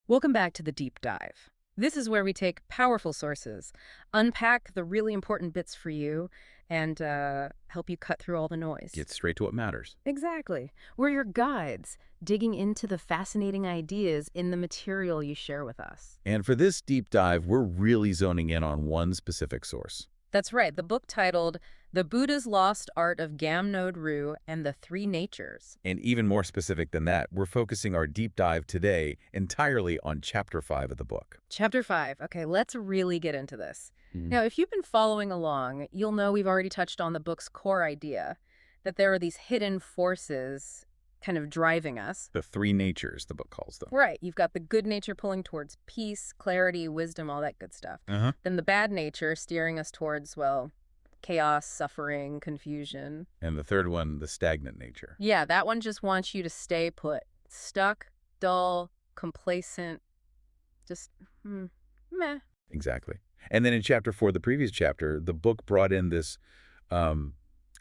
Welcome back to the deep dive. This is where we take powerful sources, unpack the really important bits for you, and help you cut through all the noise. Get straight to what matters. Exactly. We're your guides, digging into the fascinating ideas in the material you share with us. And for this deep dive, we're really zoning in on one specific source. That's right, the book titled The Buddha's Lost Art of Gaam-Node Ru and the Three Natures. And even more specific than that, we're focusing our deep dive today entirely on Chapter 5 of the book. Chapter 5. Okay, let's really get into this. Mhm. Now, if you've been following along, you'll know we've already touched on the book's core idea, that there are these hidden forces kind of driving us. The three natures, the book calls them. Right, you've got the good nature pulling towards peace, clarity, wisdom, all that good stuff. Uh-huh. Then the bad nature steering us towards, well, chaos, suffering, confusion. And the third one, the stagnant nature. Yeah, that one just wants you to stay put. Stuck, dull, complacent, just meh. Exactly. And then in Chapter 4, the previous chapter, the book brought in this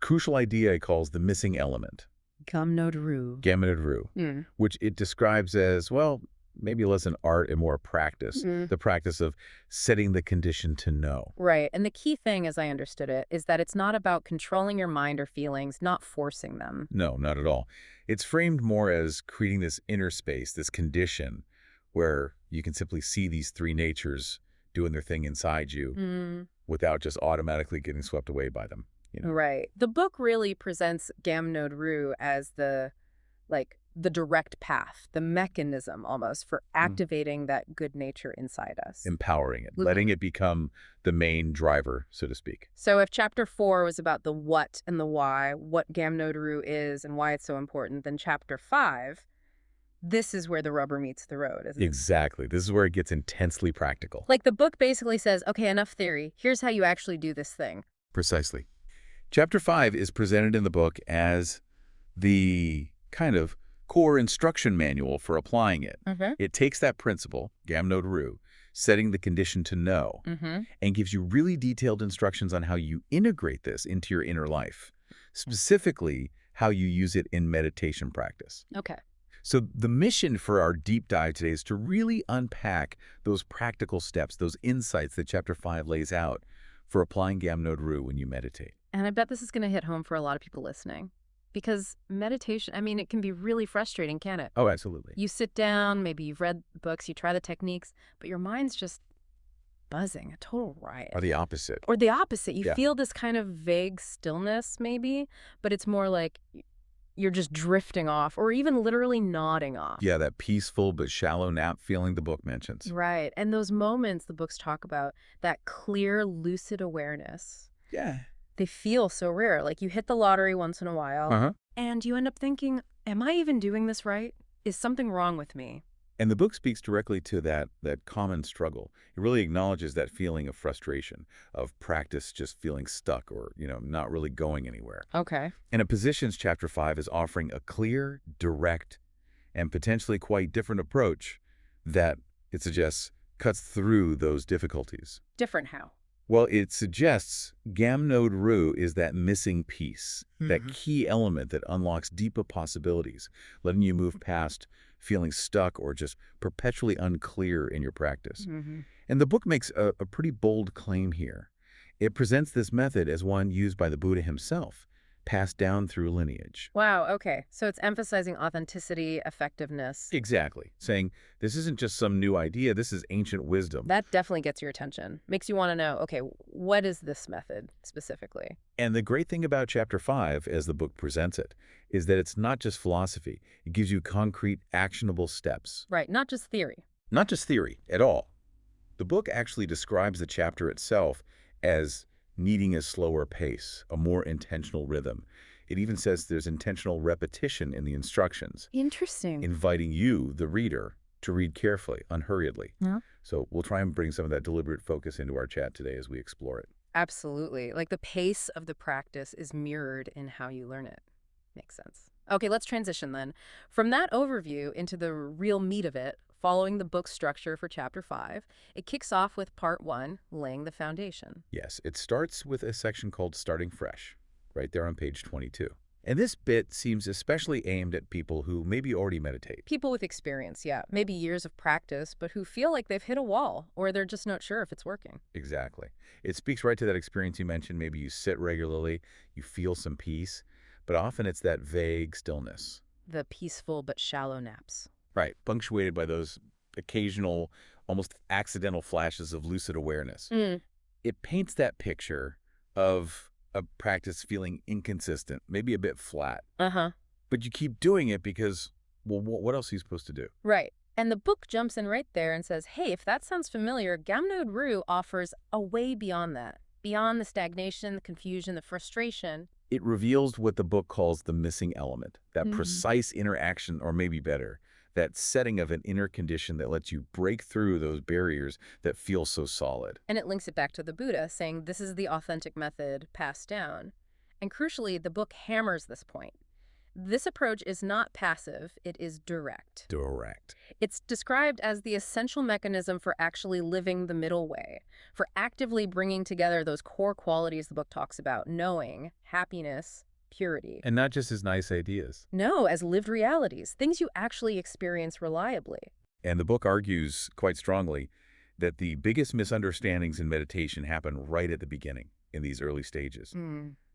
crucial idea it calls the missing element. Gaam-Node Ru. Gaam-Node Ru, which it describes as, well, maybe less an art and more a practice, the practice of setting the condition to know. Right, and the key thing, as I understood it, is that it's not about controlling your mind or feelings, not forcing them. No, not at all. It's framed more as creating this inner space, this condition, where you can simply see these three natures doing their thing inside you without just automatically getting swept away by them. Right. The book really presents Gaam-Node Ru as the direct path, the mechanism almost for activating that good nature inside us. Empowering it, letting it become the main driver, so to speak. So if Chapter 4 was about the what and the why, what Gaam-Node Ru is and why it's so important, then Chapter 5, this is where the rubber meets the road, isn't it? Exactly. This is where it gets intensely practical. Like the book basically says, okay, enough theory. Here's how you actually do this thing. Precisely. Chapter 5 is presented in the book as the kind of core instruction manual for applying it. It takes that principle, Gaam-Node Ru, setting the condition to know, and gives you really detailed instructions on how you integrate this into your inner life, specifically how you use it in meditation practice. Okay. So the mission for our deep dive today is to really unpack those practical steps, those insights that Chapter 5 lays out for applying Gaam-Node Ru when you meditate. And I bet this is going to hit home for a lot of people listening. Because meditation, I mean, it can be really frustrating, can't it? Oh, absolutely. You sit down, maybe you've read books, you try the techniques, but your mind's just buzzing, a total riot. Or the opposite. Or the opposite. You Yeah. feel this kind of vague stillness, maybe, but it's more like you're just drifting off or even literally nodding off. Yeah, that peaceful but shallow nap feeling the book mentions. Right. And those moments the books talk about, that clear, lucid awareness. Yeah. They feel so rare. Like you hit the lottery once in a while, and you end up thinking, am I even doing this right? Is something wrong with me? And the book speaks directly to that common struggle. It really acknowledges that feeling of frustration, of practice just feeling stuck or, not really going anywhere. Okay. And it positions Chapter 5 as offering a clear, direct, and potentially quite different approach that, it suggests, cuts through those difficulties. Different how? Well, it suggests Gaam-Node Ru is that missing piece, that key element that unlocks deeper possibilities, letting you move past feeling stuck or just perpetually unclear in your practice. And the book makes a pretty bold claim here. It presents this method as one used by the Buddha himself, passed down through lineage. Wow, okay. So it's emphasizing authenticity, effectiveness. Exactly. Saying this isn't just some new idea, this is ancient wisdom. That definitely gets your attention. Makes you want to know, okay, what is this method specifically? And the great thing about Chapter 5, as the book presents it, is that it's not just philosophy. It gives you concrete, actionable steps. Right, not just theory. Not just theory at all. The book actually describes the chapter itself as needing a slower pace, a more intentional rhythm. It even says there's intentional repetition in the instructions, Interesting. inviting you, the reader, to read carefully, unhurriedly. Yeah. So we'll try and bring some of that deliberate focus into our chat today as we explore it. Absolutely. Like the pace of the practice is mirrored in how you learn it. Makes sense. Okay, let's transition then. From that overview into the real meat of it, following the book structure for Chapter 5, it kicks off with Part 1, laying the foundation. Yes, it starts with a section called Starting Fresh, right there on page 22. And this bit seems especially aimed at people who maybe already meditate. People with experience, yeah, maybe years of practice, but who feel like they've hit a wall or they're just not sure if it's working. Exactly. It speaks right to that experience you mentioned. Maybe you sit regularly, you feel some peace, but often it's that vague stillness. The peaceful but shallow naps. Right, punctuated by those occasional, almost accidental flashes of lucid awareness. Mm. It paints that picture of a practice feeling inconsistent, maybe a bit flat, Uh-huh. but you keep doing it because, well, what else are you supposed to do? Right. And the book jumps in right there and says, hey, if that sounds familiar, Gaam-Node Ru offers a way beyond that. Beyond the stagnation, the confusion, the frustration. It reveals what the book calls the missing element, that Mhm. precise interaction, or maybe better, that setting of an inner condition that lets you break through those barriers that feel so solid. And it links it back to the Buddha, saying this is the authentic method passed down. And crucially, the book hammers this point. This approach is not passive, it is direct. Direct. It's described as the essential mechanism for actually living the middle way, for actively bringing together those core qualities the book talks about: knowing, happiness, purity. And not just as nice ideas. No, as lived realities, things you actually experience reliably. And the book argues quite strongly that the biggest misunderstandings in meditation happen right at the beginning, in these early stages.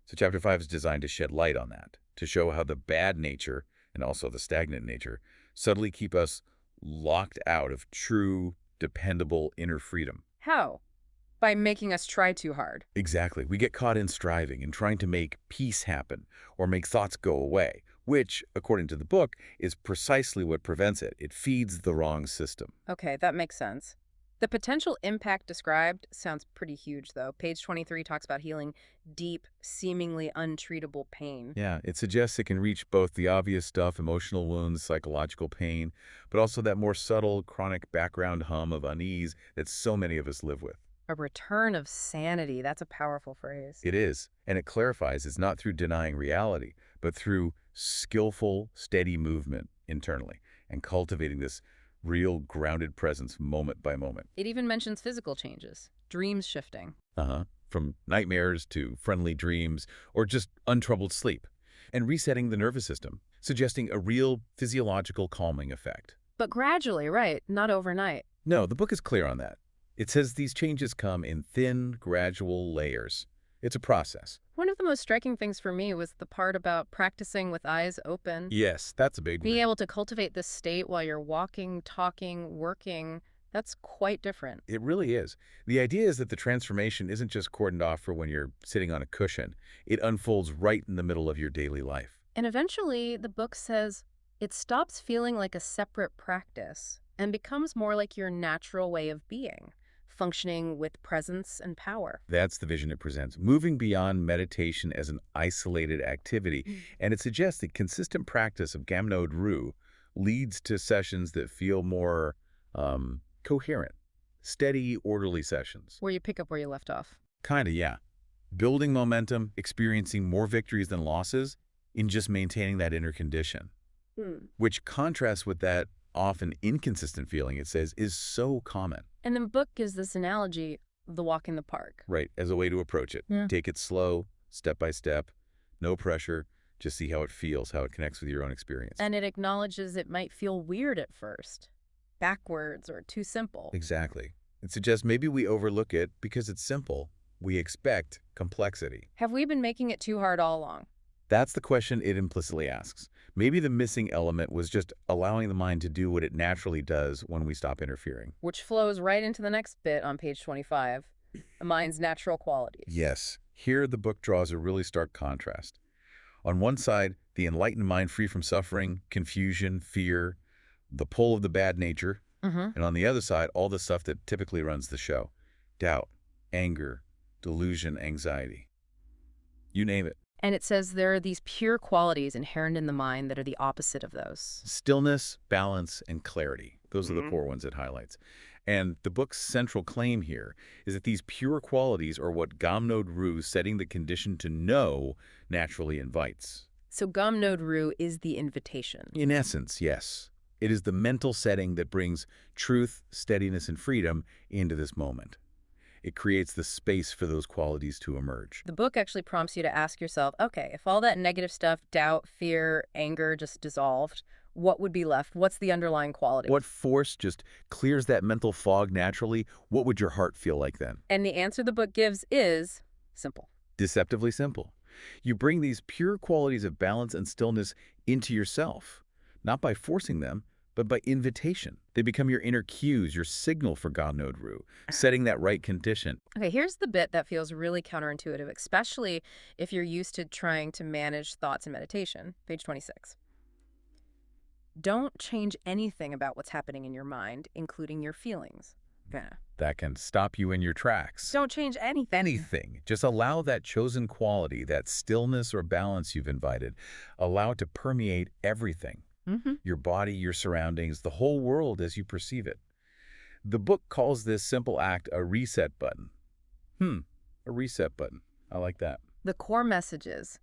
So Chapter 5 is designed to shed light on that, to show how the bad nature, and also the stagnant nature, subtly keep us locked out of true, dependable inner freedom. How? By making us try too hard. Exactly. We get caught in striving and trying to make peace happen or make thoughts go away, which, according to the book, is precisely what prevents it. It feeds the wrong system. Okay, that makes sense. The potential impact described sounds pretty huge, though. Page 23 talks about healing deep, seemingly untreatable pain. Yeah, it suggests it can reach both the obvious stuff, emotional wounds, psychological pain, but also that more subtle, chronic background hum of unease that so many of us live with. A return of sanity. That's a powerful phrase. It is, and it clarifies it's not through denying reality, but through skillful, steady movement internally and cultivating this real grounded presence moment by moment. It even mentions physical changes, dreams shifting. From nightmares to friendly dreams or just untroubled sleep, and resetting the nervous system, suggesting a real physiological calming effect. But gradually, right? Not overnight. No, the book is clear on that. It says these changes come in thin, gradual layers. It's a process. One of the most striking things for me was the part about practicing with eyes open. Yes, that's a big one. Being able to cultivate this state while you're walking, talking, working, that's quite different. It really is. The idea is that the transformation isn't just cordoned off for when you're sitting on a cushion. It unfolds right in the middle of your daily life. And eventually, the book says, it stops feeling like a separate practice and becomes more like your natural way of being, functioning with presence and power. That's the vision it presents, moving beyond meditation as an isolated activity. And it suggests that consistent practice of Gaam-Node Ru leads to sessions that feel more coherent, steady, orderly sessions. Where you pick up where you left off. Kinda, yeah. Building momentum, experiencing more victories than losses in just maintaining that inner condition, which contrasts with that often inconsistent feeling, it says, is so common. And the book gives this analogy of the walk in the park. Right, as a way to approach it. Yeah. Take it slow, step by step, no pressure, just see how it feels, how it connects with your own experience. And it acknowledges it might feel weird at first, backwards or too simple. Exactly. It suggests maybe we overlook it because it's simple. We expect complexity. Have we been making it too hard all along? That's the question it implicitly asks. Maybe the missing element was just allowing the mind to do what it naturally does when we stop interfering. Which flows right into the next bit on page 25, the mind's natural qualities. Yes, here the book draws a really stark contrast. On one side, the enlightened mind free from suffering, confusion, fear, the pull of the bad nature, and on the other side, all the stuff that typically runs the show. Doubt, anger, delusion, anxiety. You name it. And it says there are these pure qualities inherent in the mind that are the opposite of those. Stillness, balance, and clarity. Those are the core ones it highlights. And the book's central claim here is that these pure qualities are what Gaam-Node Ru, setting the condition to know, naturally invites. So Gaam-Node Ru is the invitation. In essence, yes. It is the mental setting that brings truth, steadiness, and freedom into this moment. It creates the space for those qualities to emerge. The book actually prompts you to ask yourself, okay, if all that negative stuff, doubt, fear, anger, just dissolved, what would be left? What's the underlying quality? What force just clears that mental fog naturally? What would your heart feel like then? And the answer the book gives is simple. Deceptively simple. You bring these pure qualities of balance and stillness into yourself, not by forcing them, but by invitation. They become your inner cues, your signal for Gaam-Node Ru, setting that right condition. Okay, here's the bit that feels really counterintuitive, especially if you're used to trying to manage thoughts in meditation. Page 26. Don't change anything about what's happening in your mind, including your feelings. That can stop you in your tracks. Don't change anything. Anything. Just allow that chosen quality, that stillness or balance you've invited, allow it to permeate everything. Your body, your surroundings, the whole world as you perceive it. The book calls this simple act a reset button. A reset button. I like that. The core message is,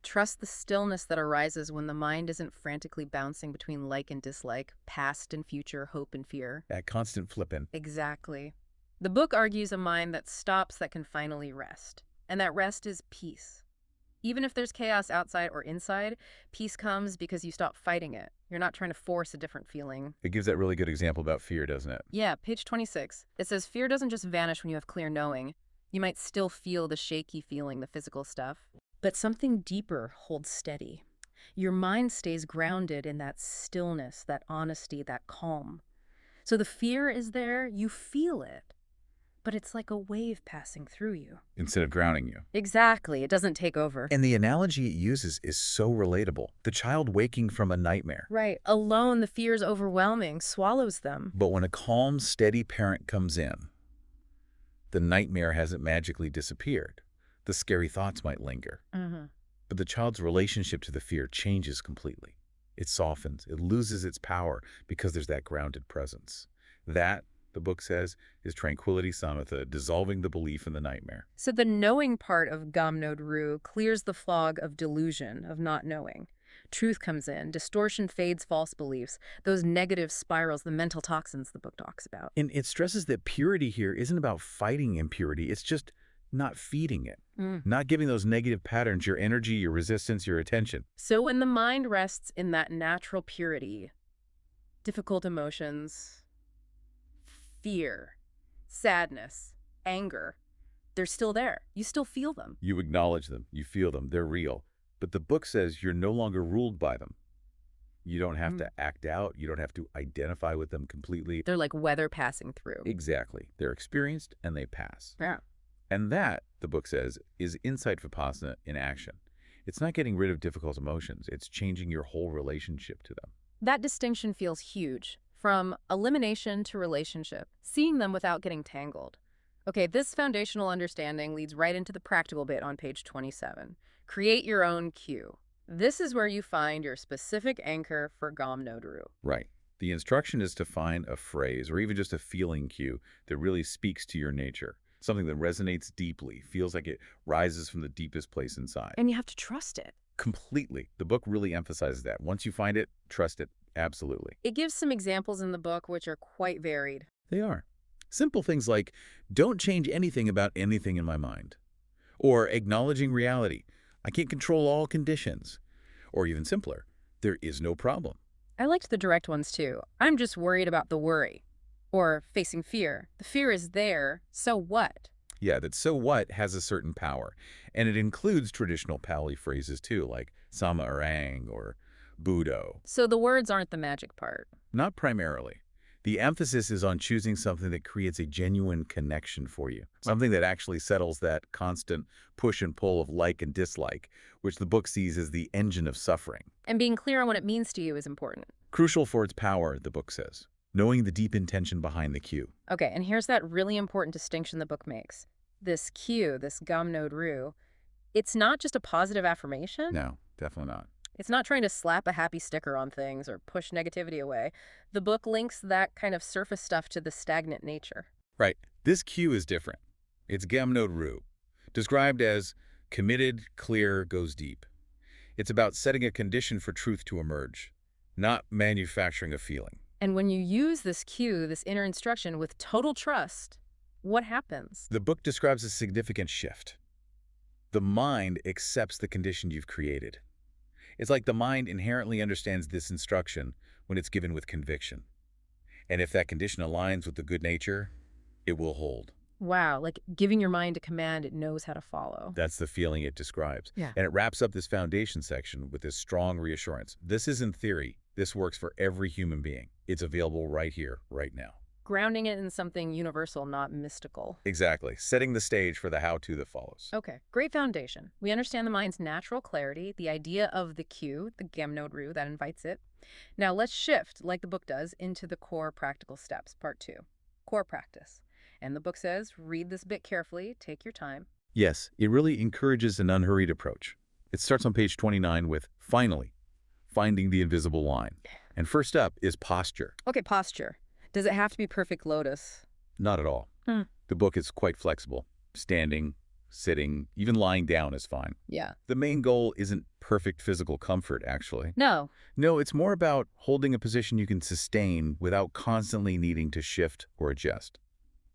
trust the stillness that arises when the mind isn't frantically bouncing between like and dislike, past and future, hope and fear. That constant flipping. Exactly. The book argues a mind that stops that can finally rest. And that rest is peace. Even if there's chaos outside or inside, peace comes because you stop fighting it. You're not trying to force a different feeling. It gives that really good example about fear, doesn't it? Yeah, page 26. It says fear doesn't just vanish when you have clear knowing. You might still feel the shaky feeling, the physical stuff. But something deeper holds steady. Your mind stays grounded in that stillness, that honesty, that calm. So the fear is there, you feel it. But it's like a wave passing through you. Instead of drowning you. Exactly. It doesn't take over. And the analogy it uses is so relatable. The child waking from a nightmare. Right. Alone, the fear is overwhelming, swallows them. But when a calm, steady parent comes in, the nightmare hasn't magically disappeared. The scary thoughts might linger. But the child's relationship to the fear changes completely. It softens. It loses its power because there's that grounded presence. That, the book says, is tranquility samatha, dissolving the belief in the nightmare. So the knowing part of Gaam-Node Ru clears the fog of delusion, of not knowing. Truth comes in, distortion fades false beliefs, those negative spirals, the mental toxins the book talks about. And it stresses that purity here isn't about fighting impurity. It's just not feeding it, not giving those negative patterns your energy, your resistance, your attention. So when the mind rests in that natural purity, difficult emotions, fear, sadness, anger, they're still there. You still feel them. You acknowledge them. You feel them. They're real. But the book says you're no longer ruled by them. You don't have to act out. You don't have to identify with them completely. They're like weather passing through. Exactly. They're experienced and they pass. Yeah. And that, the book says, is insight vipassana in action. It's not getting rid of difficult emotions. It's changing your whole relationship to them. That distinction feels huge. From elimination to relationship, seeing them without getting tangled. Okay, this foundational understanding leads right into the practical bit on page 27. Create your own cue. This is where you find your specific anchor for Gaam-Node Ru. Right. The instruction is to find a phrase or even just a feeling cue that really speaks to your nature. Something that resonates deeply, feels like it rises from the deepest place inside. And you have to trust it. Completely. The book really emphasizes that. Once you find it, trust it. Absolutely. It gives some examples in the book which are quite varied. They are. Simple things like, don't change anything about anything in my mind. Or acknowledging reality. I can't control all conditions. Or even simpler, there is no problem. I liked the direct ones too. I'm just worried about the worry. Or facing fear. The fear is there, so what? Yeah, that so what has a certain power. And it includes traditional Pali phrases too, like Sama Orang or Buddho. So the words aren't the magic part. Not primarily. The emphasis is on choosing something that creates a genuine connection for you. Something that actually settles that constant push and pull of like and dislike, which the book sees as the engine of suffering. And being clear on what it means to you is important. Crucial for its power, the book says. Knowing the deep intention behind the cue. Okay, and here's that really important distinction the book makes. This cue, this Gaam-Node Ru, it's not just a positive affirmation. No, definitely not. It's not trying to slap a happy sticker on things or push negativity away. The book links that kind of surface stuff to the stagnant nature. Right. This cue is different. It's Gaam-Node Ru, described as committed, clear, goes deep. It's about setting a condition for truth to emerge, not manufacturing a feeling. And when you use this cue, this inner instruction, with total trust, What happens? The book describes a significant shift. The mind accepts the condition you've created. It's like the mind inherently understands this instruction when it's given with conviction. And if that condition aligns with the good nature, it will hold. Wow, like giving your mind a command it knows how to follow. That's the feeling it describes. Yeah. And it wraps up this foundation section with this strong reassurance. This isn't theory. This works for every human being. It's available right here, right now. Grounding it in something universal, not mystical. Exactly. Setting the stage for the how-to that follows. Okay, great foundation. We understand the mind's natural clarity, the idea of the cue, the Gaam-Node Ru that invites it. Now let's shift, like the book does, into the core practical steps, part 2. Core practice. And the book says, read this bit carefully, take your time. Yes, it really encourages an unhurried approach. It starts on page 29 with, finally, finding the invisible line. And first up is posture. Okay, posture. Does it have to be perfect lotus? Not at all. The book is quite flexible. Standing, sitting, even lying down is fine. Yeah. The main goal isn't perfect physical comfort, actually. No. No, it's more about holding a position you can sustain without constantly needing to shift or adjust.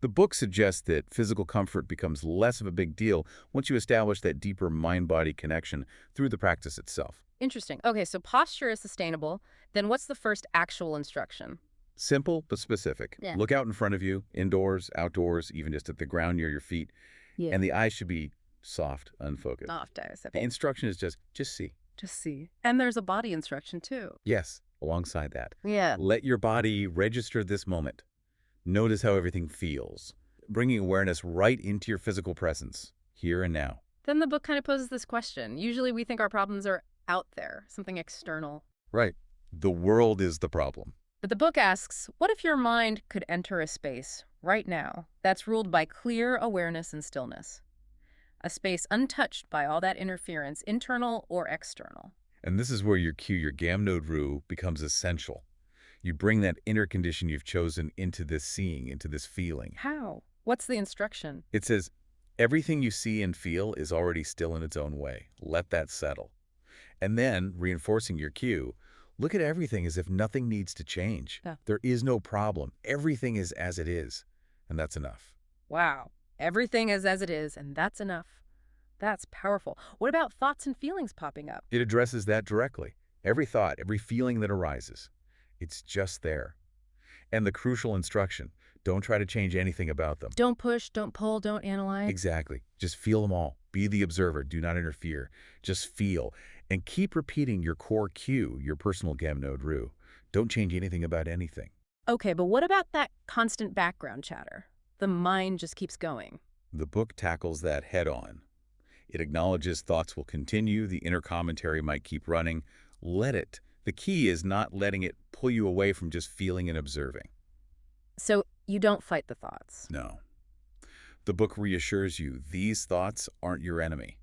The book suggests that physical comfort becomes less of a big deal once you establish that deeper mind-body connection through the practice itself. Interesting. Okay, so posture is sustainable. Then what's the first actual instruction? Simple but specific. Yeah. Look out in front of you, indoors, outdoors, even just at the ground near your feet. Yeah. And the eyes should be soft, unfocused. The instruction is just see. Just see. And there's a body instruction too. Yes, alongside that. Yeah. Let your body register this moment. Notice how everything feels, bringing awareness right into your physical presence, here and now. Then the book kind of poses this question. Usually we think our problems are out there, something external. Right. The world is the problem. But the book asks, what if your mind could enter a space right now that's ruled by clear awareness and stillness? A space untouched by all that interference, internal or external. And this is where your cue, your Gaam-Node Ru, becomes essential. You bring that inner condition you've chosen into this seeing, into this feeling. How? What's the instruction? It says, everything you see and feel is already still in its own way. Let that settle. And then, reinforcing your cue, look at everything as if nothing needs to change. Yeah. There is no problem. Everything is as it is, and that's enough. Wow. Everything is as it is, and that's enough. That's powerful. What about thoughts and feelings popping up? It addresses that directly. Every thought, every feeling that arises. It's just there. And the crucial instruction, don't try to change anything about them. Don't push, don't pull, don't analyze. Exactly. Just feel them all. Be the observer. Do not interfere. Just feel. And keep repeating your core cue, your personal Gaam-Node Ru. Don't change anything about anything. Okay, but what about that constant background chatter? The mind just keeps going. The book tackles that head-on. It acknowledges thoughts will continue. The inner commentary might keep running. Let it. The key is not letting it pull you away from just feeling and observing. So you don't fight the thoughts. No. The book reassures you these thoughts aren't your enemy.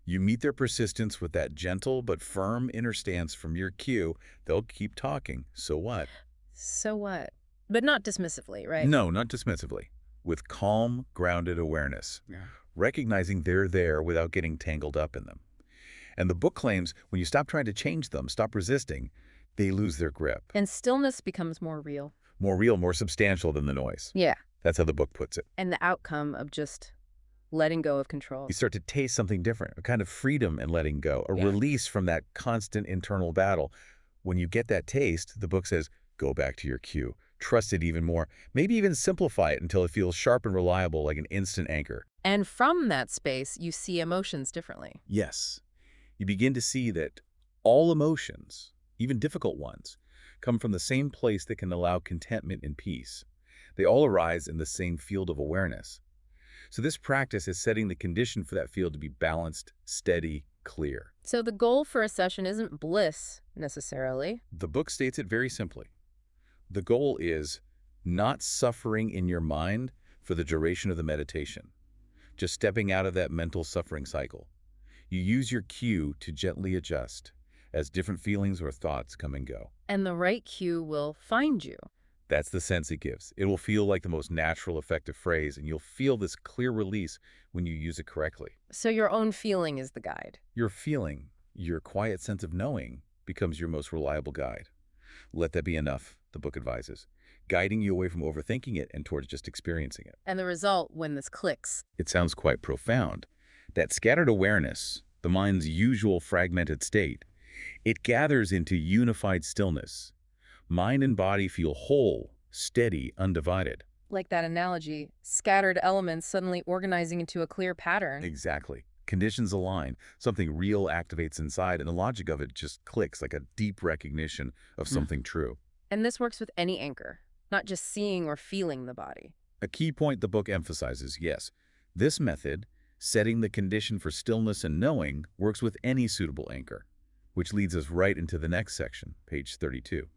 You meet their persistence with that gentle but firm inner stance from your cue. They'll keep talking. So what? So what? But not dismissively, right? No, not dismissively. With calm, grounded awareness. Yeah. Recognizing they're there without getting tangled up in them. And the book claims when you stop trying to change them, stop resisting, they lose their grip. And stillness becomes more real. More real, more substantial than the noise. Yeah. That's how the book puts it. And the outcome of just letting go of control. You start to taste something different, a kind of freedom in letting go, a release from that constant internal battle. When you get that taste, the book says, go back to your cue. Trust it even more. Maybe even simplify it until it feels sharp and reliable like an instant anchor. And from that space, you see emotions differently. Yes. You begin to see that all emotions, even difficult ones, come from the same place that can allow contentment and peace. They all arise in the same field of awareness. So this practice is setting the condition for that field to be balanced, steady, clear. So the goal for a session isn't bliss, necessarily. The book states it very simply. The goal is not suffering in your mind for the duration of the meditation, just stepping out of that mental suffering cycle. You use your cue to gently adjust as different feelings or thoughts come and go. And the right cue will find you. That's the sense it gives. It will feel like the most natural, effective phrase, and you'll feel this clear release when you use it correctly. So your own feeling is the guide. Your feeling, your quiet sense of knowing, becomes your most reliable guide. Let that be enough, the book advises. guiding you away from overthinking it and towards just experiencing it. And the result, when this clicks. It sounds quite profound. That scattered awareness, the mind's usual fragmented state, it gathers into unified stillness. Mind and body feel whole, steady, undivided. Like that analogy, scattered elements suddenly organizing into a clear pattern. Exactly. Conditions align, something real activates inside, and the logic of it just clicks like a deep recognition of something true. And this works with any anchor, not just seeing or feeling the body. A key point the book emphasizes, yes, this method, setting the condition for stillness and knowing, works with any suitable anchor, which leads us right into the next section, page 32,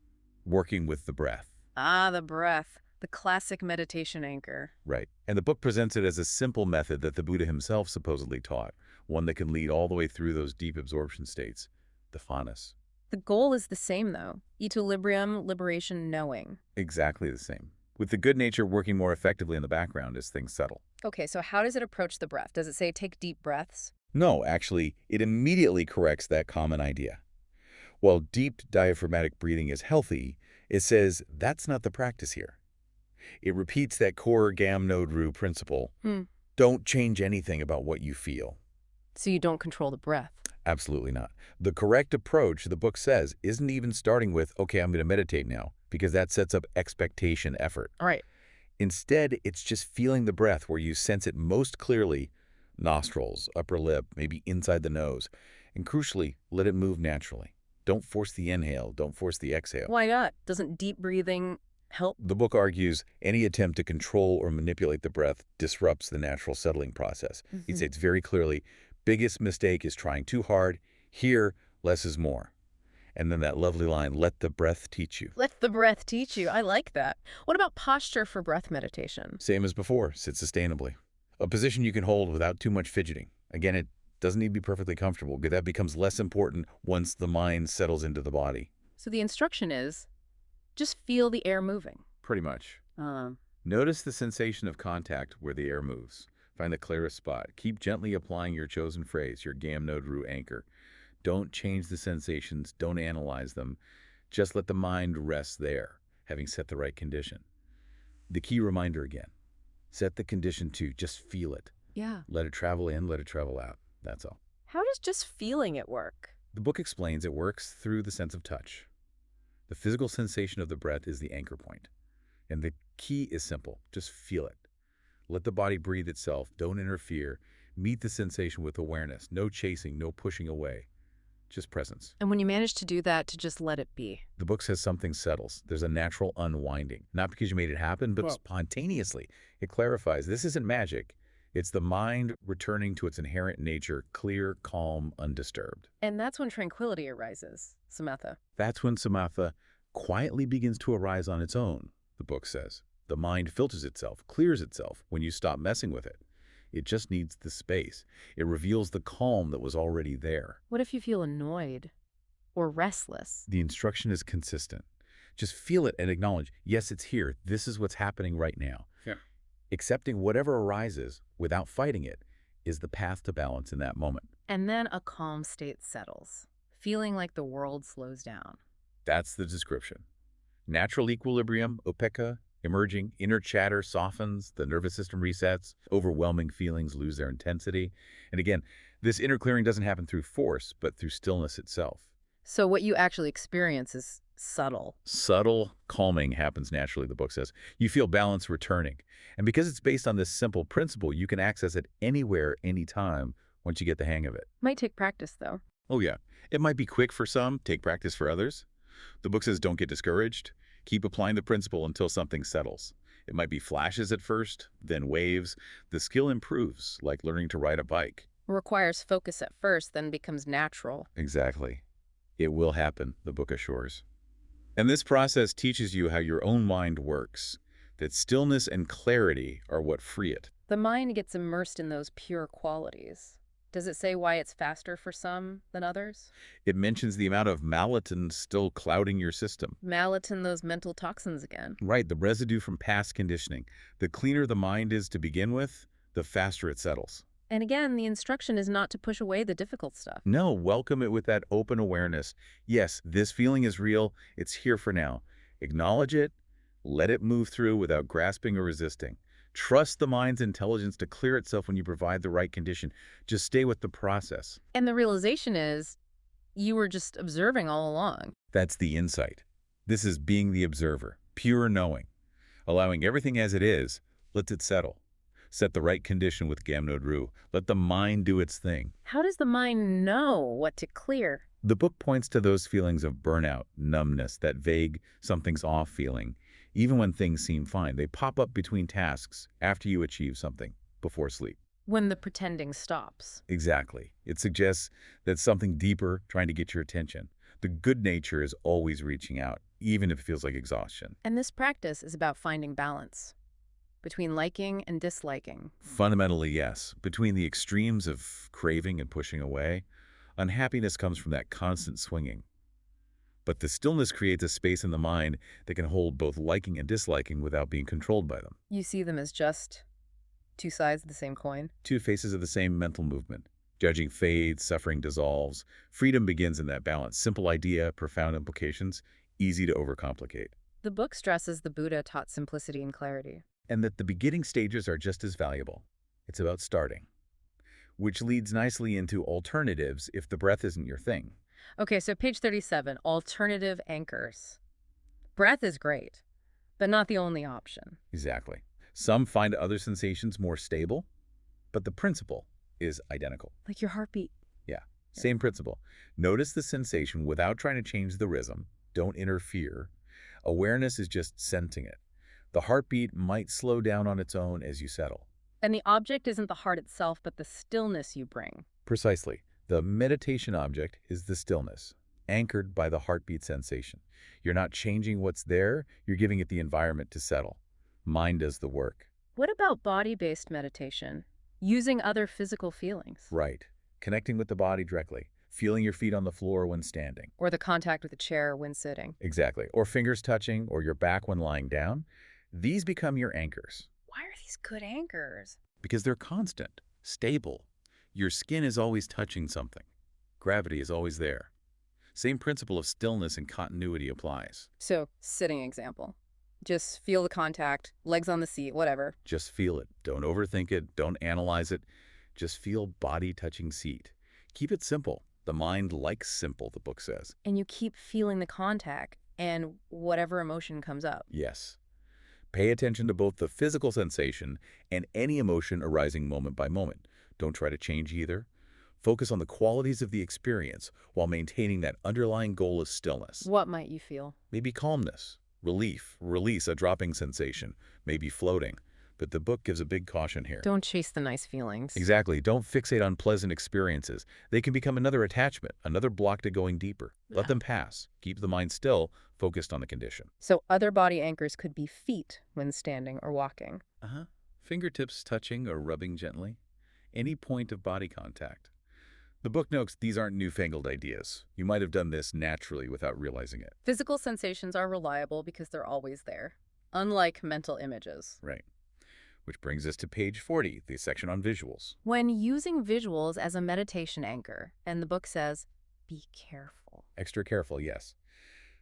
working with the breath. Ah, the breath, the classic meditation anchor. Right. And the book presents it as a simple method that the Buddha himself supposedly taught, one that can lead all the way through those deep absorption states, the jhanas. The goal is the same, though. Equilibrium, liberation, knowing. Exactly the same, with the good nature working more effectively in the background as things settle. Okay, so how does it approach the breath? Does it say take deep breaths? No, actually, it immediately corrects that common idea. While deep diaphragmatic breathing is healthy, it says that's not the practice here. It repeats that core Gaam-Node Ru principle. Don't change anything about what you feel. So you don't control the breath. Absolutely not. The correct approach, the book says, isn't even starting with, okay, I'm going to meditate now, because that sets up expectation effort. All right. Instead, it's just feeling the breath where you sense it most clearly, nostrils, upper lip, maybe inside the nose. And crucially, let it move naturally. Don't force the inhale. Don't force the exhale. Why not? Doesn't deep breathing help? The book argues any attempt to control or manipulate the breath disrupts the natural settling process. It states very clearly, biggest mistake is trying too hard. Here, less is more. And then that lovely line, let the breath teach you. Let the breath teach you. I like that. What about posture for breath meditation? Same as before, sit sustainably. A position you can hold without too much fidgeting. Again, it doesn't need to be perfectly comfortable, because that becomes less important once the mind settles into the body. So the instruction is, just feel the air moving. Pretty much. Notice the sensation of contact where the air moves. Find the clearest spot. Keep gently applying your chosen phrase, your Gaam-Node Ru anchor. Don't change the sensations. Don't analyze them. Just let the mind rest there, having set the right condition. The key reminder again, set the condition to just feel it. Yeah. Let it travel in, let it travel out. That's all. How does just feeling it work? The book explains it works through the sense of touch. The physical sensation of the breath is the anchor point. And the key is simple. Just feel it. Let the body breathe itself. Don't interfere. Meet the sensation with awareness. No chasing, no pushing away. Just presence. And when you manage to do that, to just let it be. The book says something settles. There's a natural unwinding. Not because you made it happen, but spontaneously. It clarifies this isn't magic. It's the mind returning to its inherent nature, clear, calm, undisturbed. And that's when tranquility arises, samatha. That's when samatha quietly begins to arise on its own, the book says. The mind filters itself, clears itself when you stop messing with it. It just needs the space. It reveals the calm that was already there. What if you feel annoyed or restless? The instruction is consistent. Just feel it and acknowledge, yes, it's here. This is what's happening right now. Yeah. Accepting whatever arises without fighting it is the path to balance in that moment. And then a calm state settles, feeling like the world slows down. That's the description. Natural equilibrium, upekkha, emerging, inner chatter softens, the nervous system resets, overwhelming feelings lose their intensity. And again, this inner clearing doesn't happen through force, but through stillness itself. So what you actually experience is subtle. Subtle calming happens naturally, the book says. You feel balance returning. And because it's based on this simple principle, you can access it anywhere, anytime, once you get the hang of it. Might take practice, though. Oh, yeah. It might be quick for some, take practice for others. The book says don't get discouraged. Keep applying the principle until something settles. It might be flashes at first, then waves. The skill improves, like learning to ride a bike. It requires focus at first, then becomes natural. Exactly. It will happen, the book assures. And this process teaches you how your own mind works, that stillness and clarity are what free it. The mind gets immersed in those pure qualities. Does it say why it's faster for some than others? It mentions the amount of melatonin still clouding your system. Melatonin, those mental toxins again. Right, the residue from past conditioning. The cleaner the mind is to begin with, the faster it settles. And again, the instruction is not to push away the difficult stuff. No, welcome it with that open awareness. Yes, this feeling is real. It's here for now. Acknowledge it, Let it move through without grasping or resisting. Trust the mind's intelligence to clear itself when you provide the right condition. Just stay with the process. And the realization is you were just observing all along. That's the insight. This is being the observer, pure knowing. Allowing everything as it is, lets it settle. Set the right condition with Gaam-Node Ru. Let the mind do its thing. How does the mind know what to clear? The book points to those feelings of burnout, numbness, that vague something's off feeling. Even when things seem fine, they pop up between tasks after you achieve something, before sleep. When the pretending stops. Exactly. It suggests that something deeper trying to get your attention. The good nature is always reaching out, even if it feels like exhaustion. And this practice is about finding balance between liking and disliking. Fundamentally, yes. Between the extremes of craving and pushing away, unhappiness comes from that constant swinging. But the stillness creates a space in the mind that can hold both liking and disliking without being controlled by them. You see them as just two sides of the same coin. Two faces of the same mental movement. Judging fades, suffering dissolves. Freedom begins in that balance. Simple idea, profound implications, easy to overcomplicate. The book stresses the Buddha taught simplicity and clarity. And that the beginning stages are just as valuable. It's about starting. Which leads nicely into alternatives if the breath isn't your thing. Okay, so page 37, alternative anchors. Breath is great, but not the only option. Exactly. Some find other sensations more stable, but the principle is identical. Like your heartbeat. Yeah, same principle. Notice the sensation without trying to change the rhythm. Don't interfere. Awareness is just sensing it. The heartbeat might slow down on its own as you settle. And the object isn't the heart itself, but the stillness you bring. Precisely. The meditation object is the stillness, anchored by the heartbeat sensation. You're not changing what's there, you're giving it the environment to settle. Mind does the work. What about body-based meditation? Using other physical feelings. Right. Connecting with the body directly. Feeling your feet on the floor when standing. Or the contact with a chair when sitting. Exactly. Or fingers touching, or your back when lying down. These become your anchors. Why are these good anchors? Because they're constant, stable. Your skin is always touching something. Gravity is always there. Same principle of stillness and continuity applies. So, sitting example. Just feel the contact, legs on the seat, whatever. Just feel it. Don't overthink it. Don't analyze it. Just feel body touching seat. Keep it simple. The mind likes simple, the book says. And you keep feeling the contact and whatever emotion comes up. Yes. Pay attention to both the physical sensation and any emotion arising moment by moment. Don't try to change either. Focus on the qualities of the experience while maintaining that underlying goal of stillness. What might you feel? Maybe calmness, relief, release, a dropping sensation, maybe floating. But the book gives a big caution here. Don't chase the nice feelings. Exactly. Don't fixate on pleasant experiences. They can become another attachment, another block to going deeper. Let them pass. Keep the mind still, focused on the condition. So other body anchors could be feet when standing or walking. Fingertips touching or rubbing gently. Any point of body contact. The book notes these aren't newfangled ideas. You might have done this naturally without realizing it. Physical sensations are reliable because they're always there, unlike mental images. Right. Which brings us to page 40, the section on visuals. When using visuals as a meditation anchor, and the book says, be careful. Extra careful, yes.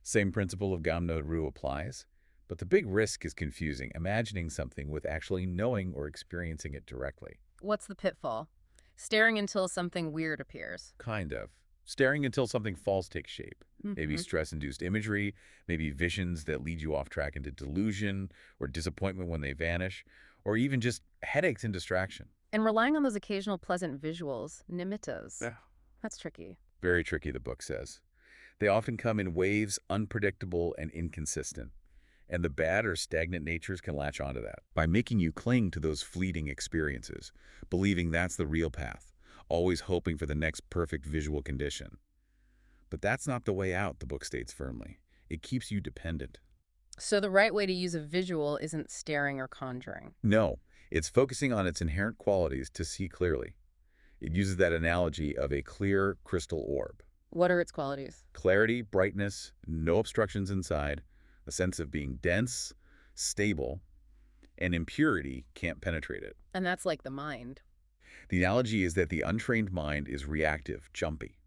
Same principle of Gaam-Node Ru applies, but the big risk is confusing imagining something with actually knowing or experiencing it directly. What's the pitfall? Staring until something weird appears. Kind of. Staring until something false takes shape. Maybe stress-induced imagery, maybe visions that lead you off track into delusion or disappointment when they vanish, or even just headaches and distraction. And relying on those occasional pleasant visuals, nimittas. Yeah. That's tricky. Very tricky, the book says. They often come in waves, unpredictable and inconsistent. And the bad or stagnant natures can latch onto that by making you cling to those fleeting experiences, believing that's the real path, always hoping for the next perfect visual condition. But that's not the way out, the book states firmly. It keeps you dependent. So the right way to use a visual isn't staring or conjuring. No, it's focusing on its inherent qualities to see clearly. It uses that analogy of a clear crystal orb. What are its qualities? Clarity, brightness, no obstructions inside, a sense of being dense, stable, and impurity can't penetrate it. And that's like the mind. The analogy is that the untrained mind is reactive, jumpy.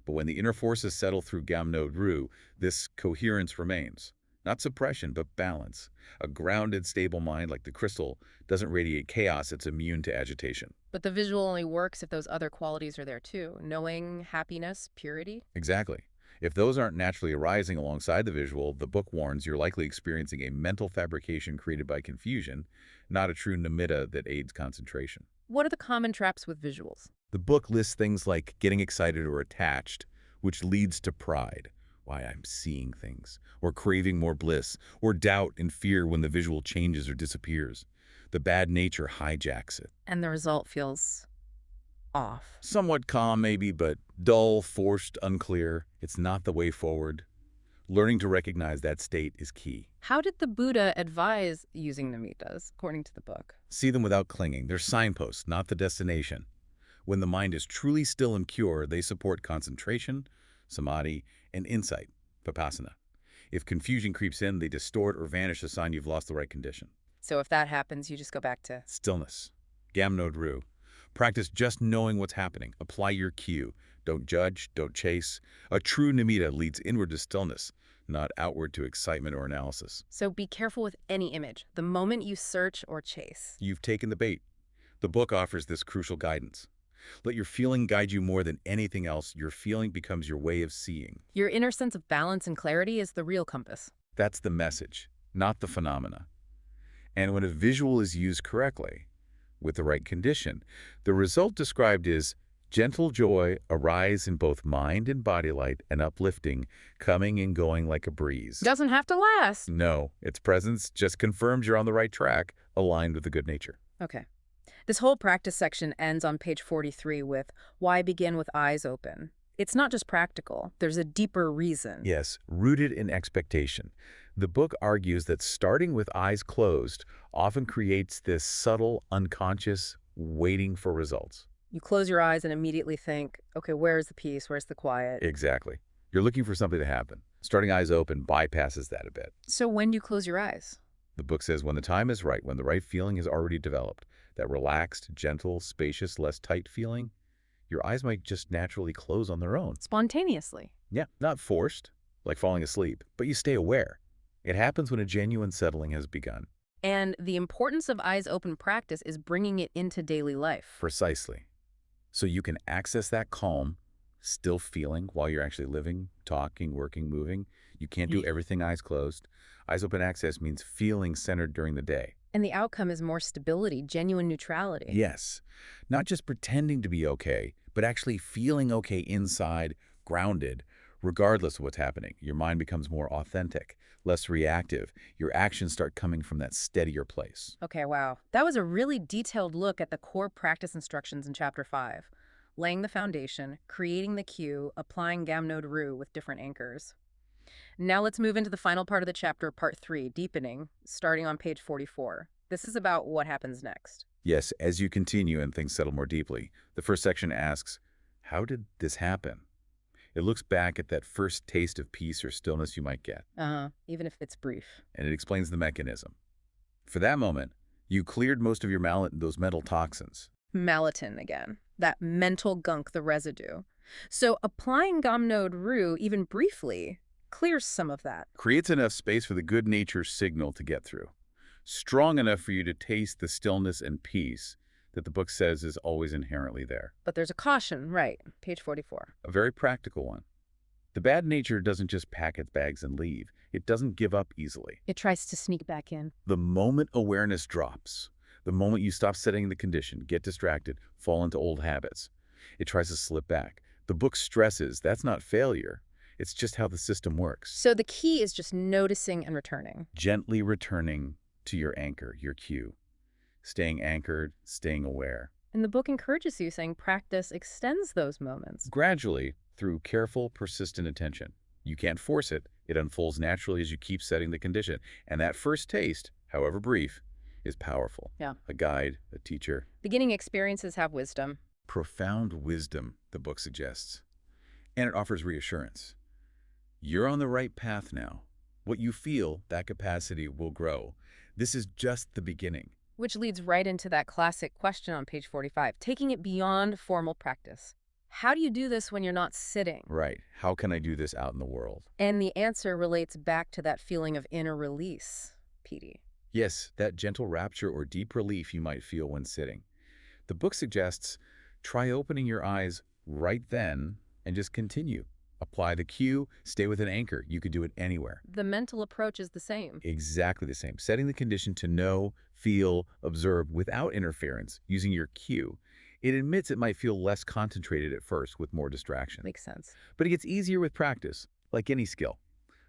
But when the inner forces settle through Gaam-Node Ru, this coherence remains. Not suppression, but balance. A grounded, stable mind like the crystal doesn't radiate chaos, it's immune to agitation. But the visual only works if those other qualities are there too. Knowing, happiness, purity. Exactly. If those aren't naturally arising alongside the visual, the book warns you're likely experiencing a mental fabrication created by confusion, not a true nimitta that aids concentration. What are the common traps with visuals? The book lists things like getting excited or attached, which leads to pride, why I'm seeing things, or craving more bliss, or doubt and fear when the visual changes or disappears. The bad nature hijacks it. And the result feels off. Somewhat calm maybe, but dull, forced, unclear. It's not the way forward. Learning to recognize that state is key. How did the Buddha advise using nimittas, according to the book? See them without clinging. They're signposts, not the destination. When the mind is truly still and pure, they support concentration, samadhi, and insight, vipassana. If confusion creeps in, they distort or vanish a sign you've lost the right condition. So if that happens, you just go back to... Stillness. Gaam-Node Ru. Practice just knowing what's happening. Apply your cue. Don't judge, don't chase. A true nimitta leads inward to stillness, not outward to excitement or analysis. So be careful with any image, the moment you search or chase. You've taken the bait. The book offers this crucial guidance. Let your feeling guide you more than anything else. Your feeling becomes your way of seeing. Your inner sense of balance and clarity is the real compass. That's the message, not the phenomena. And when a visual is used correctly, with the right condition, the result described is gentle joy arise in both mind and body light and uplifting, coming and going like a breeze. Doesn't have to last. No, its presence just confirms you're on the right track, aligned with the good nature. Okay. This whole practice section ends on page 43 with, why begin with eyes open? It's not just practical. There's a deeper reason. Yes, rooted in expectation. The book argues that starting with eyes closed often creates this subtle, unconscious waiting for results. You close your eyes and immediately think, okay, where's the peace? Where's the quiet? Exactly. You're looking for something to happen. Starting eyes open bypasses that a bit. So when do you close your eyes? The book says when the time is right, when the right feeling is already developed, that relaxed, gentle, spacious, less tight feeling, your eyes might just naturally close on their own. Spontaneously. Yeah, not forced, like falling asleep, but you stay aware. It happens when a genuine settling has begun. And the importance of eyes open practice is bringing it into daily life. Precisely. So you can access that calm, still feeling while you're actually living, talking, working, moving. You can't do everything eyes closed. Eyes open access means feeling centered during the day. And the outcome is more stability, genuine neutrality. Yes. Not just pretending to be okay, but actually feeling okay inside, grounded, regardless of what's happening. Your mind becomes more authentic, less reactive. Your actions start coming from that steadier place. Okay, wow. That was a really detailed look at the core practice instructions in Chapter 5. Laying the foundation, creating the cue, applying Gaam-Node Ru with different anchors. Now let's move into the final part of the chapter, Part 3, Deepening, starting on page 44. This is about what happens next. Yes, as you continue and things settle more deeply, the first section asks, how did this happen? It looks back at that first taste of peace or stillness you might get. Even if it's brief. And it explains the mechanism. For that moment, you cleared most of your those mental toxins. Malatin again. That mental gunk, the residue. So applying Gaam-Node Ru, even briefly, clears some of that. Creates enough space for the good nature signal to get through. Strong enough for you to taste the stillness and peace that the book says is always inherently there. But there's a caution, right? Page 44. A very practical one. The bad nature doesn't just pack its bags and leave. It doesn't give up easily. It tries to sneak back in. The moment awareness drops, the moment you stop setting the condition, get distracted, fall into old habits, it tries to slip back. The book stresses that's not failure. It's just how the system works. So the key is just noticing and returning. Gently returning to your anchor, your cue. Staying anchored, staying aware. And the book encourages you, saying practice extends those moments. Gradually, through careful, persistent attention. You can't force it. It unfolds naturally as you keep setting the condition. And that first taste, however brief, is powerful. Yeah. A guide, a teacher. Beginning experiences have wisdom. Profound wisdom, the book suggests. And it offers reassurance. You're on the right path now. What you feel, that capacity will grow. This is just the beginning. Which leads right into that classic question on page 45, taking it beyond formal practice. How do you do this when you're not sitting? Right. How can I do this out in the world? And the answer relates back to that feeling of inner release, Petey. Yes, that gentle rapture or deep relief you might feel when sitting. The book suggests try opening your eyes right then and just continue. Apply the cue, stay with an anchor. You could do it anywhere. The mental approach is the same. Exactly the same. Setting the condition to know, feel, observe without interference using your cue. It admits it might feel less concentrated at first with more distraction. Makes sense. But it gets easier with practice, like any skill.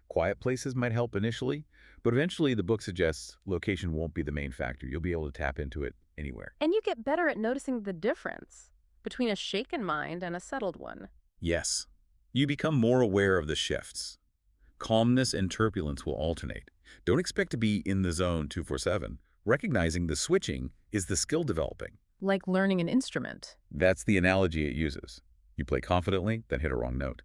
Quiet places might help initially, but eventually the book suggests location won't be the main factor. You'll be able to tap into it anywhere. And you get better at noticing the difference between a shaken mind and a settled one. Yes. You become more aware of the shifts. Calmness and turbulence will alternate. Don't expect to be in the zone 24/7. Recognizing the switching is the skill developing. Like learning an instrument. That's the analogy it uses. You play confidently, then hit a wrong note.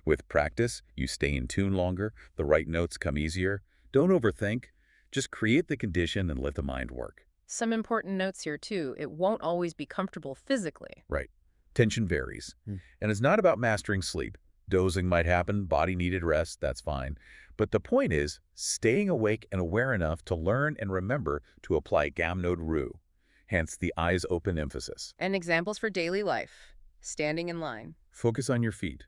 With practice, you stay in tune longer, the right notes come easier. Don't overthink. Just create the condition and let the mind work. Some important notes here, too. It won't always be comfortable physically. Right. Tension varies. And it's not about mastering sleep. Dozing might happen, body needed rest, that's fine. But the point is, staying awake and aware enough to learn and remember to apply Gaam-Node Ru, hence the eyes open emphasis. And examples for daily life. Standing in line. Focus on your feet,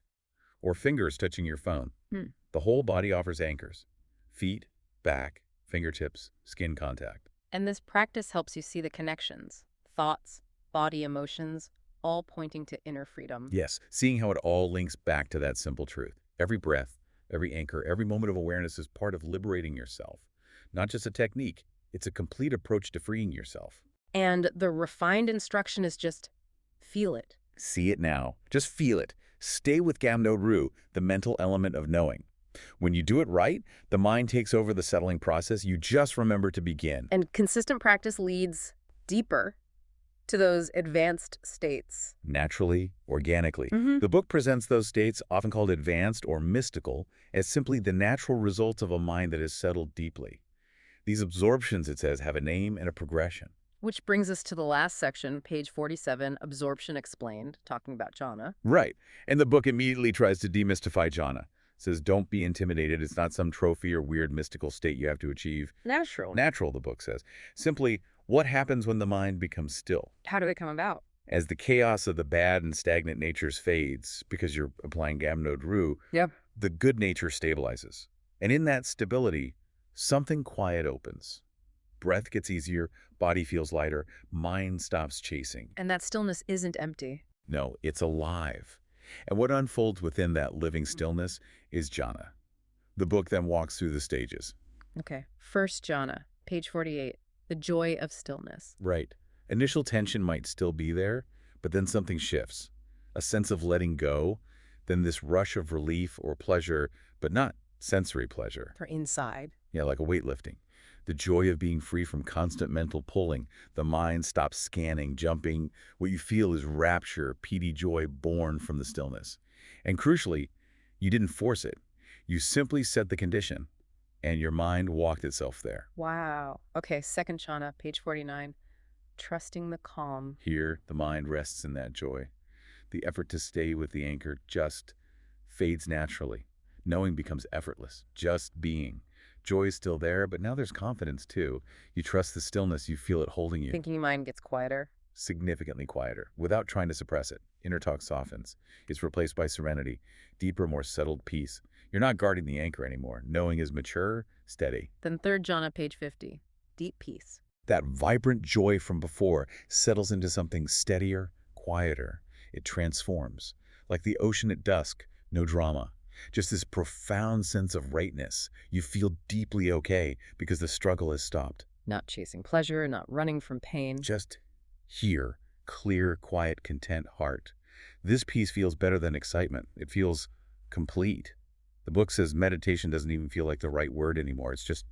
or fingers touching your phone. The whole body offers anchors. Feet, back, fingertips, skin contact. And this practice helps you see the connections. Thoughts, body emotions, all pointing to inner freedom. Yes, seeing how it all links back to that simple truth. Every breath, every anchor, every moment of awareness is part of liberating yourself. Not just a technique, it's a complete approach to freeing yourself. And the refined instruction is just feel it. See it now. Just feel it. Stay with Gaam-Node Ru, the mental element of knowing. When you do it right, the mind takes over the settling process. You just remember to begin. And consistent practice leads deeper to those advanced states. Naturally, organically. The book presents those states, often called advanced or mystical, as simply the natural results of a mind that has settled deeply. These absorptions, it says, have a name and a progression. Which brings us to the last section, page 47, Absorption Explained, talking about jhana. Right. And the book immediately tries to demystify jhana. It says, don't be intimidated. It's not some trophy or weird mystical state you have to achieve. Natural, the book says. Simply, what happens when the mind becomes still? How do they come about? As the chaos of the bad and stagnant natures fades, because you're applying Gaam-Node Ru, the good nature stabilizes. And in that stability, something quiet opens. Breath gets easier, body feels lighter, mind stops chasing. And that stillness isn't empty. No, it's alive. And what unfolds within that living stillness is jhana. The book then walks through the stages. Okay. First jhana, page 48, the joy of stillness. Right. Initial tension might still be there, but then something shifts. A sense of letting go, then this rush of relief or pleasure, but not sensory pleasure. For inside. Yeah, like a weightlifting. The joy of being free from constant mental pulling. The mind stops scanning, jumping. What you feel is rapture, peaty joy born from the stillness. And crucially, you didn't force it. You simply set the condition, and your mind walked itself there. Wow. Okay, second jhana, page 49, trusting the calm. Here, the mind rests in that joy. The effort to stay with the anchor just fades naturally. Knowing becomes effortless, just being. Joy is still there, but now there's confidence too. You trust the stillness, you feel it holding you. Thinking mind gets quieter. Significantly quieter, without trying to suppress it. Inner talk softens. It's replaced by serenity, deeper, more settled peace. You're not guarding the anchor anymore. Knowing is mature, steady. Then third jhana, page 50, deep peace. That vibrant joy from before settles into something steadier, quieter. It transforms. Like the ocean at dusk, no drama. Just this profound sense of rightness. You feel deeply okay because the struggle has stopped. Not chasing pleasure, not running from pain. Just here, clear, quiet, content heart. This peace feels better than excitement. It feels complete. The book says meditation doesn't even feel like the right word anymore. It's just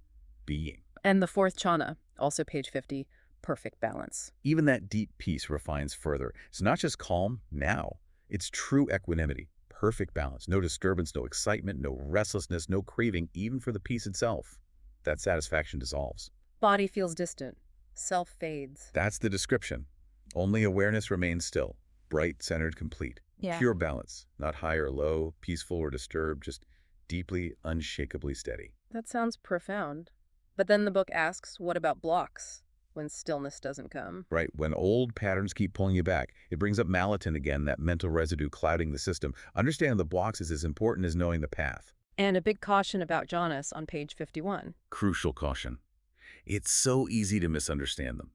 being. And the fourth jhana, also page 50, perfect balance. Even that deep peace refines further. It's not just calm now. It's true equanimity. Perfect balance. No disturbance, no excitement, no restlessness, no craving, even for the peace itself. That satisfaction dissolves. Body feels distant. Self fades. That's the description. Only awareness remains still. Bright, centered, complete. Yeah. Pure balance, not high or low, peaceful or disturbed, just deeply, unshakably steady. That sounds profound. But then the book asks, what about blocks when stillness doesn't come? Right? When old patterns keep pulling you back, it brings up malatin again, that mental residue clouding the system. Understanding the blocks is as important as knowing the path. And a big caution about Jonas on page 51. Crucial caution. It's so easy to misunderstand them.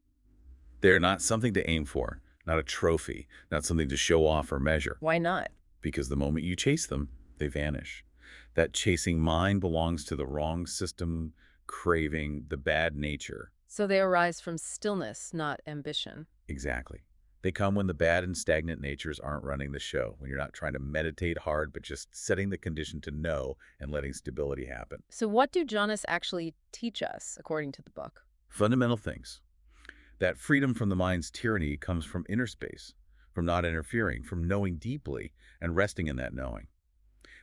They're not something to aim for, not a trophy, not something to show off or measure. Why not? Because the moment you chase them, they vanish. That chasing mind belongs to the wrong system, craving, the bad nature. So they arise from stillness, not ambition. Exactly. They come when the bad and stagnant natures aren't running the show, when you're not trying to meditate hard, but just setting the condition to know and letting stability happen. So what do Jonas actually teach us, according to the book? Fundamental things. That freedom from the mind's tyranny comes from inner space, from not interfering, from knowing deeply and resting in that knowing.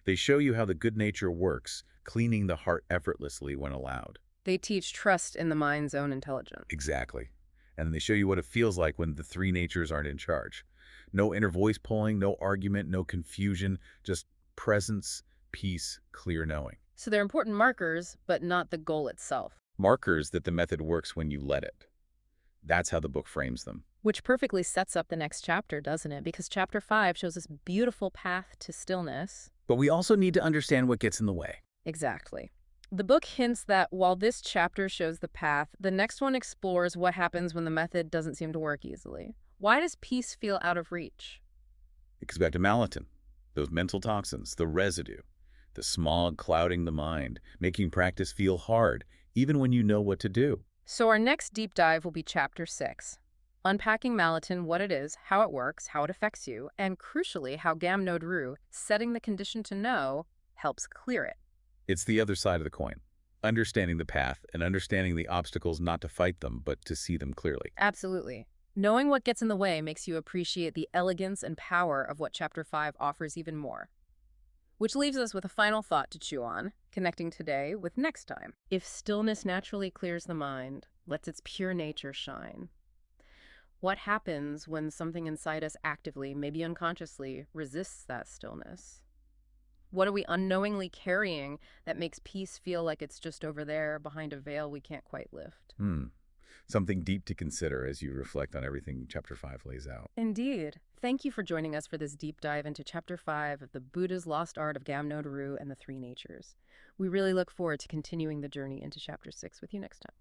They show you how the good nature works, cleaning the heart effortlessly when allowed. They teach trust in the mind's own intelligence. Exactly. And they show you what it feels like when the three natures aren't in charge. No inner voice pulling, no argument, no confusion, just presence, peace, clear knowing. So they're important markers, but not the goal itself. Markers that the method works when you let it. That's how the book frames them. Which perfectly sets up the next chapter, doesn't it? Because chapter 5 shows this beautiful path to stillness. But we also need to understand what gets in the way. Exactly. The book hints that while this chapter shows the path, the next one explores what happens when the method doesn't seem to work easily. Why does peace feel out of reach? It goes back to malatin, those mental toxins, the residue, the smog clouding the mind, making practice feel hard, even when you know what to do. So our next deep dive will be chapter 6. Unpacking malatin, what it is, how it works, how it affects you, and crucially, how Gaam-Node Ru, setting the condition to know, helps clear it. It's the other side of the coin. Understanding the path and understanding the obstacles, not to fight them, but to see them clearly. Absolutely. Knowing what gets in the way makes you appreciate the elegance and power of what chapter 5 offers even more. Which leaves us with a final thought to chew on, connecting today with next time. If stillness naturally clears the mind, lets its pure nature shine, what happens when something inside us actively, maybe unconsciously, resists that stillness? What are we unknowingly carrying that makes peace feel like it's just over there behind a veil we can't quite lift? Something deep to consider as you reflect on everything Chapter 5 lays out. Indeed. Thank you for joining us for this deep dive into Chapter 5 of the Buddha's Lost Art of Gaam-Node Ru and the Three Natures. We really look forward to continuing the journey into Chapter 6 with you next time.